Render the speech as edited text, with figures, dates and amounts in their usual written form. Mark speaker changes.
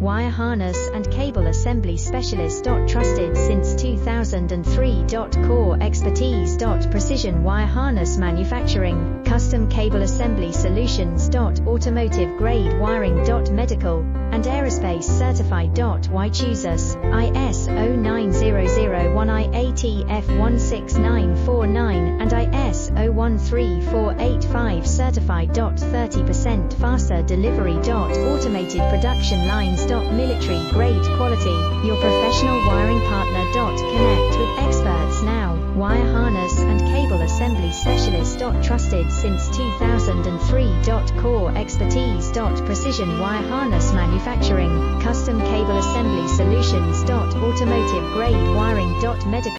Speaker 1: wire harness and cable assembly specialist. Trusted since 2003. Core expertise. Precision wire harness manufacturing, custom cable assembly solutions. Automotive grade wiring. Medical and aerospace certified. Why choose us? ISO 9001, IATF 16949 and ISO 13485 certified. 30% faster delivery. Automated production lines. Military grade quality, your professional wiring partner. Connect with experts now. Wire harness and cable assembly specialist. Trusted since 2003. Core expertise. Precision wire harness manufacturing, custom cable assembly solutions. Automotive grade wiring. Medical